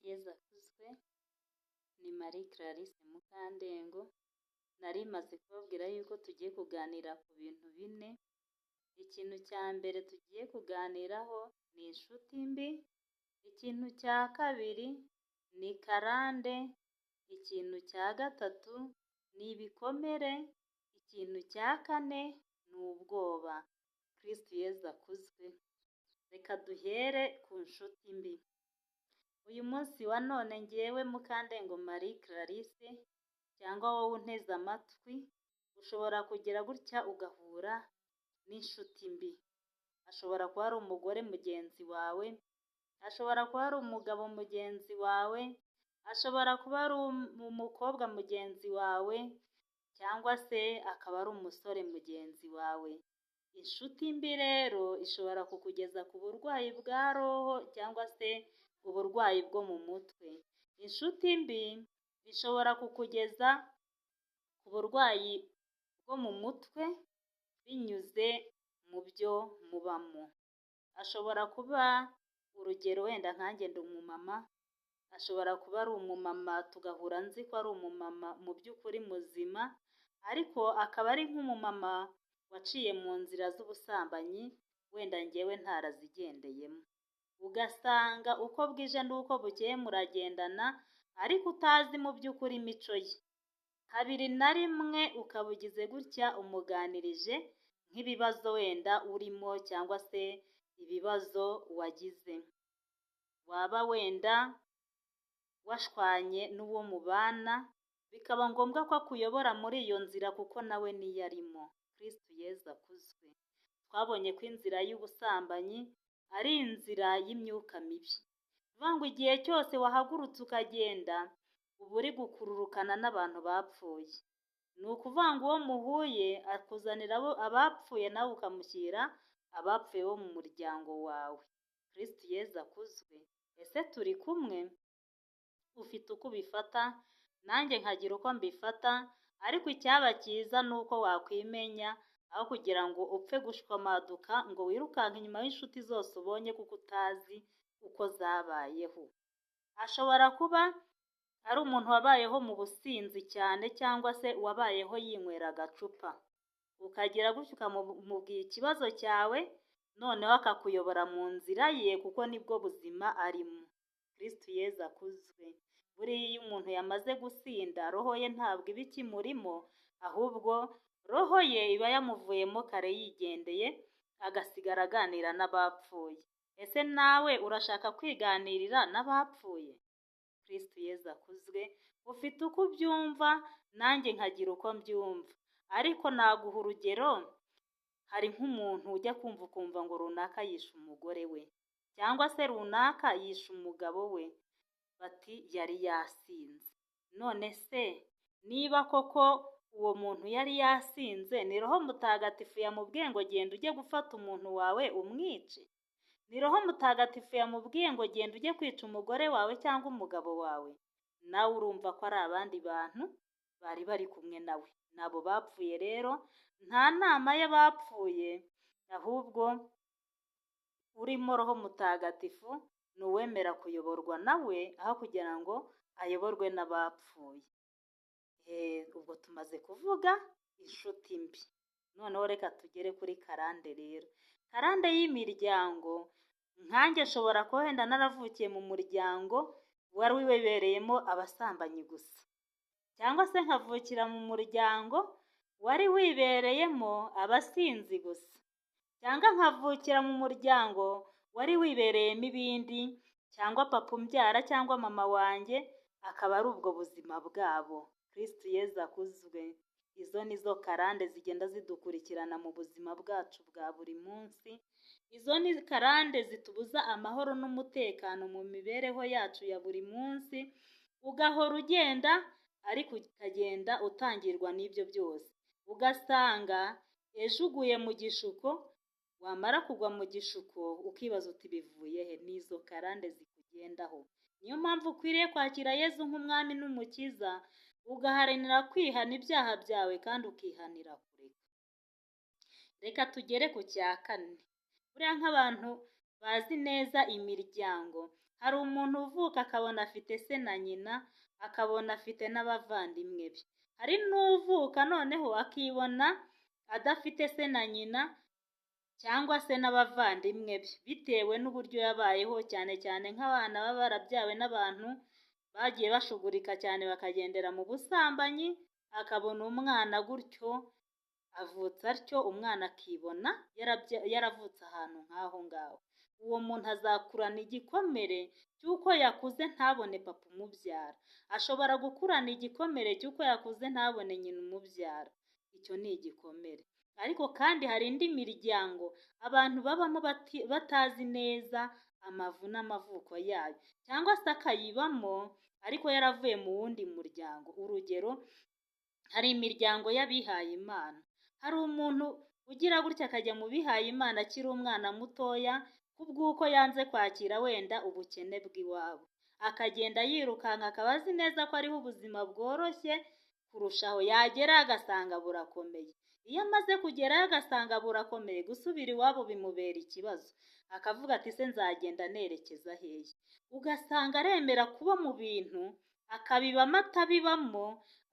Yezu akuzwe, ni Marie Clarisse Mukandengo, nari maze kubabwira yuko tugiye kuganira ku bintu bine. Ikintu cya mbere tugiye kuganiraho ni inshuti mbi, ikintu cya kabiri ni karande, ikintu cya gatatu ni ibikomere, ikintu cya kane ni ubwoba. Kristo Yezu akuzwe. Reka duhere ku nshuti mbi. Uyu munsi wa none ngewe Mukandengo Marie Clarisse cyangwa wowe unteze amatwi, ushobora kugira gutya ugahura n'inshuti mbi. Ashobora kuba ari umugore mugenzi wawe, ashobora kuba ari umugabo mugenzi wawe, ashobora kuba ari umukobwa mugenzi wawe, cyangwa se akaba ari umusore mugenzi wawe. Inshuti mbi rero ishobora kukugeza ku burwayi bwa roho cyangwa se uburwayi bwo mu mutwe. Inshuti mbi ishobora kukugeza ku burwayi bwo mu mutwe binyuze mu byo mubamo. Ashobora kuba urugero, wenda nkanjye ndi umumama, ashobora kuba ari umumama tugahura nzi ko ari umumama mu by'ukuri muzima, ariko akaba ari nk'umumama waciye mu nzira z'ubusambanyi, wenda ngewe ntarazigendeyemo. Ugasanga uko bwije n'uko bukeye muragendana, ariko utazi mu by'ukuri imico ye. Kabiri na rimwe ukaba ugize gutya umuganirije nk'ibibazo wenda urimo cyangwa se ibibazo wagize. Waba wenda washwanye n'uwo mubana, bikaba ngombwa ko akuyobora muri iyo nzira kuko nawe niyo arimo. Kristo Yezu akuzwe. Twabonye ko inzira y'ubusambanyi ari inzira y'imyuka mibi. Bivuga ngo igihe cyose wahagurutse ukagenda, uba uri gukururukana n'abantu bapfuye. Ni ukuvuga ngo uwo muhuye akuzanira abapfuye, nawe ukamushyira abapfuye bo mu muryango wawe. Kristo Yezu akuzwe. Ese turi kumwe? Ufite uko ubifata, nanjye nkagira uko mbifata, ariko icyaba cyiza ni uko wakwimenya, aho kugira ngo upfe gushwamaduka ngo wirukanke inyuma y'inshuti zose ubonye kuko utazi uko zabayeho. Ashobora kuba ari umuntu wabayeho mu businzi cyane, cyangwa se wabayeho yinywera agacupa. Ukagira gutyo ukamubwira ikibazo cyawe, noneho akakuyobora mu nzira ye kuko nibwo buzima arimo. Kristo Yezu akuzwe. Buriya iyo umuntu yamaze gusinda, roho ye ntabwo iba ikimurimo, ahubwo roho ye iba yamuvuyemo kare yigendeye, agasigara aganira n'abapfuye. Ese nawe urashaka kwiganirira n'abapfuye? Kristo Yezu akuzwe. Ufite uko ubyumva, nanjye nkagira uko mbyumva, ariko naguha urugero. Hari nk'umuntu ujya kumva ukumva ngo runaka yishe umugore we, cyangwa se runaka yishe umugabo we, bati yari yasinze. None se niba koko uwo muntu yari yasinze, ni roho mutagatifu yamubwiye ngo genda ujye gufata umuntu wawe umwice? Ni roho mutagatifu yamubwiye ngo genda ujye kwica umugore wawe cyangwa umugabo wawe? Nawe urumva ko ari abandi bantu bari bari kumwe nawe. Nabo bapfuye rero, nta nama y'abapfuye, ahubwo urimo roho mutagatifu ni uwemera kuyoborwa nawe aho kugira ngo ayoborwe n'abapfuye. Ubwo tumaze kuvuga inshuti mbi. Noneho reka tugere kuri karande rero. Karande y'imiryango, nkanjye nshobora kuba wenda naravukiye mu muryango wari wibereyemo abasambanyi gusa, cyangwa se nkavukira mu muryango wari wibereyemo abasinzi gusa, cyangwa nkavukira mu muryango wari wibereyemo ibindi, cyangwa papa umbyara cyangwa mama wanjye akaba ari ubwo buzima bwabo. Kristo Yezu akuzwe. Izo nizo karande zigenda zidukurikirana mu buzima bwacu bwa buri munsi. Izo ni karande zitubuza amahoro n'umutekano mu mibereho yacu ya buri munsi. Ugahora ugenda, ariko ukagenda utangirwa n'ibyo byose. Ugasanga ejo uguye mu gishuko, wamara kugwa mu gishuko ukibaza uti bivuye he? N'izo karande zikugendaho. Niyo mpamvu ukwiriye kwakira Yezu nk'umwami n'umukiza, ugaharanira kwihana ibyaha byawe kandi ukihanira kureka. Reka tugere ku cya kane. Buriya nk'abantu bazi neza imiryango, Hari umuntu uvuka akabona afite se na nyina, akabona afite n'abavandimwe be. Hari n'uvuka noneho akibona adafite se na nyina cyangwa se n'abavandimwe be, bitewe n'uburyo yabayeho, cyane cyane nk'abana baba barabyawe n'abantu bagiye bashugurika cyane bakagendera mu busambanyi, akabona umwana gutyo, avutse atyo, umwana akibona yaravutse ahantu nk'aho ngaho. Uwo muntu azakurana igikomere cy'uko yakuze ntabone papa umubyara. Ashobora gukurana igikomere cy'uko yakuze ntabone nyina umubyara. Icyo ni igikomere. Ariko kandi hari indi miryango abantu babamo batazi neza amavu n'amavuko yayo, cyangwa se akayibamo ariko yaravuye mu wundi muryango. Urugero, hari imiryango y'abihaye Imana. Hari umuntu ugira gutya akajya mu bihaye Imana akiri umwana mutoya, kubw'uko yanze kwakira wenda ubukene bw'iwabo, akagenda yirukanka, akaba azi neza ko ariho ubuzima bworoshye kurushaho, yagerayo agasanga burakomeye. Iyo amaze kugerayo agasanga burakomeye, gusubira iwabo bimubera ikibazo, akavuga ati se nzagenda nerekeza hehe? Ugasanga aremera kuba mu bintu akabibamo atabibamo,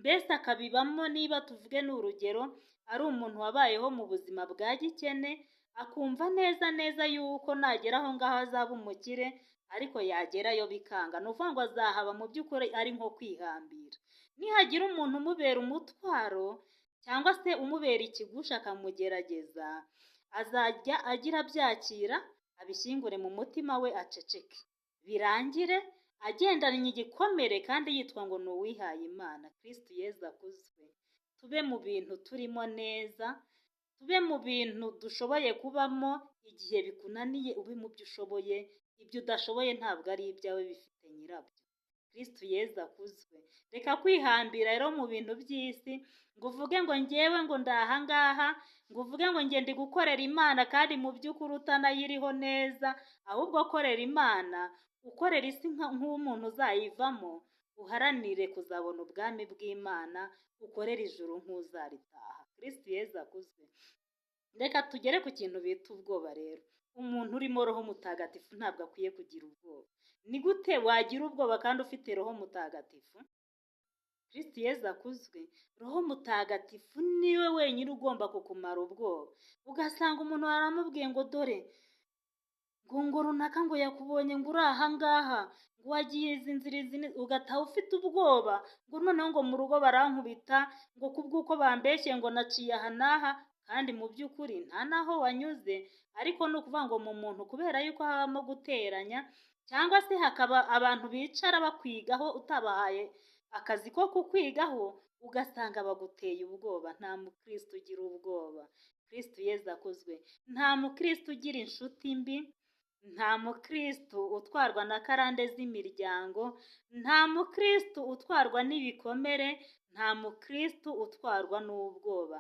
mbese akabibamo, niba tuvuge ni urugero, ari umuntu wabayeho mu buzima bwa gikene, akumva neza neza yuko nagera aho ngaho azaba umukire, ariko yagerayo bikanga. Ni ukuvuga ngo azahaba mu by'ukuri ari nko kwihambira. Nihagira umuntu umubera umutwaro cyangwa se umubera ikigusha akamugerageza, azajya agira abyakira, abishyingure mu mutima we, aceceke, birangire agendanye igikomere kandi yitwa ngo ni uwihaye Imana. Kristo Yezu akuzwe. Tube mu bintu turimo neza, tube mu bintu dushoboye kubamo. Igihe bikunaniye ube mu byo ushoboye, ibyo udashoboye ntabwo ari ibyawe, bifite nyirabyo. Kristo Yezu akuzwe. Reka kwihambira rero mu bintu by'isi, ngo uvuge ngo njyewe ngo ndaha ngaha, ngo uvuge ngo njye ndi gukorera Imana kandi mu by'ukuri utanayiriho neza. Ahubwo korera Imana, ukorera isi nk'umuntu uzayivamo, uharanire kuzabona ubwami bw'Imana, ukorera ijuru nk'uzaritaha. Kristo Yezu akuzwe. Reka tugere ku kintu bita ubwoba rero. Umuntu urimo Roho Mutagatifu ntabwo akwiye kugira ubwoba. Ni gute wagira ubwoba kandi ufite Roho Mutagatifu? Kristo Yezu akuzwe. Roho Mutagatifu niwe wenyine ugomba kukumara ubwoba. Ugasanga umuntu aramubwiye ngo dore ngo runaka ngo yakubonye ngo uri aha ngaha, ngo wagiye izi nzira izi, ugataha ufite ubwoba, ngo noneho ngo mu rugo barankubita, ngo kubw'uko bambeshye ngo naciye aha n'aha, kandi mu by'ukuri nta n'aho wanyuze. Ariko ni ukuvuga ngo mu muntu, kubera yuko habamo guteranya, cyangwa se hakaba abantu bicara bakwigaho utabahaye akazi ko kukwigaho, ugasanga baguteye ubwoba. Nta mukristo ugira ubwoba. Kristo Yezu akuzwe. Nta mukristo ugira inshuti mbi, nta mukristo utwarwa na karande z'imiryango, nta mukristo utwarwa n'ibikomere, nta mukristo utwarwa n'ubwoba.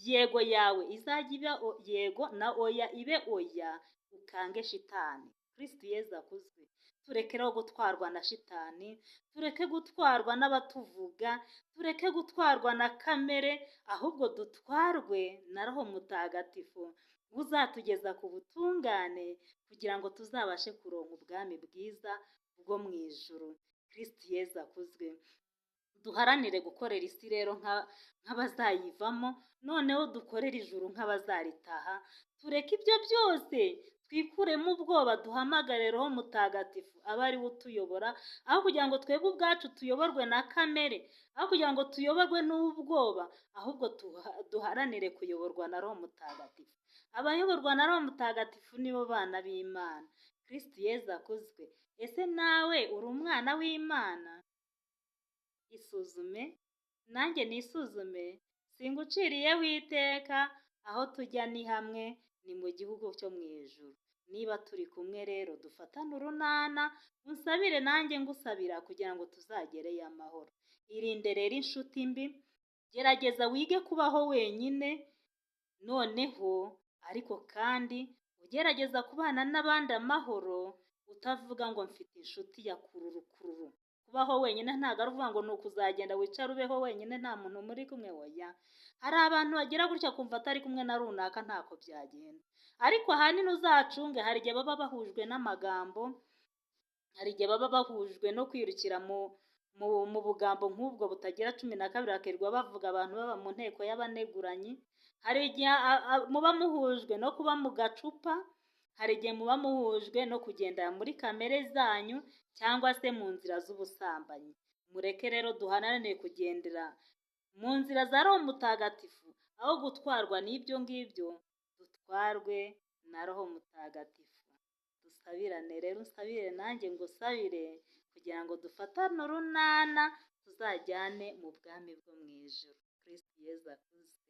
Yego yawe izajya iba yego, na oya ibe oya, ukange shitani. Kristo Yezu akuzwe. Turekereho gutwarwa na shitani, tureke gutwarwa n'abatuvuga, tureke gutwarwa na kamere, ahubwo dutwarwe na Roho Mutagatifu uzatugeza ku butungane, kugira ngo tuzabashe kuronka ubwami bwiza bwo mu ijuru. Kristo Yezu akuzwe. Duharanire gukorera isi rero nk'abazayivamo, noneho dukorere ijuru nk'abazaritaha. Tureke ibyo byose, twikuremo ubwoba, duhamagare Roho Mutagatifu abe ari we utuyobora, aho kugira ngo twebwe ubwacu tuyoborwe na kamere, aho kugira ngo tuyoborwe n'ubwoba, ahubwo duharanire kuyoborwa na Roho Mutagatifu. Abayoborwa na Roho Mutagatifu nibo bana b'Imana. Kristo Yezu akuzwe. Ese nawe uri umwana w'Imana? Isuzume, nanjye nisuzume, singuciriyeho iteka, aho tujya ni hamwe, ni mu gihugu cyo mu ijuru. Niba turi kumwe rero, dufatane urunana, unsabire nanjye ngusabira, kugira ngo tuzagereyo amahoro. Irinde rero inshuti mbi, gerageza wige kubaho wenyine, noneho ariko kandi ugerageza kubana n'abandi amahoro, utavuga ngo mfite inshuti ya kururukururu. Kubaho wenyine ntabwo ari uvuga ngo ni ukuzagenda wicare ubeho wenyine nta muntu muri kumwe, oya. Hari abantu bagira gutya kumva atari kumwe na runaka ntako byagenda. Ariko ahanini uzacunge, hari igihe baba bahujwe n'amagambo, hari igihe baba bahujwe no kwirukira mu bugambo nk'ubwo butagira 12 bakirirwa bavuga abantu baba mu nteko y'abaneguranyi. Hari igihe muba muhujwe no kuba mu gacupa, hari igihe muba muhujwe no kugendera muri kamere zanyu cyangwa se mu nzira z'ubusambanyi. Mureke rero duharanire kugendera mu nzira za Roho Mutagatifu, aho gutwarwa n'ibyo ngibyo dutwarwe na Roho Mutagatifu. Dusabirane rero, usabire nanjye ngo usabire kugira ngo dufatane urunana tuzajyane mu bwami bwo mu ijuru. Kristo Yezu akuze.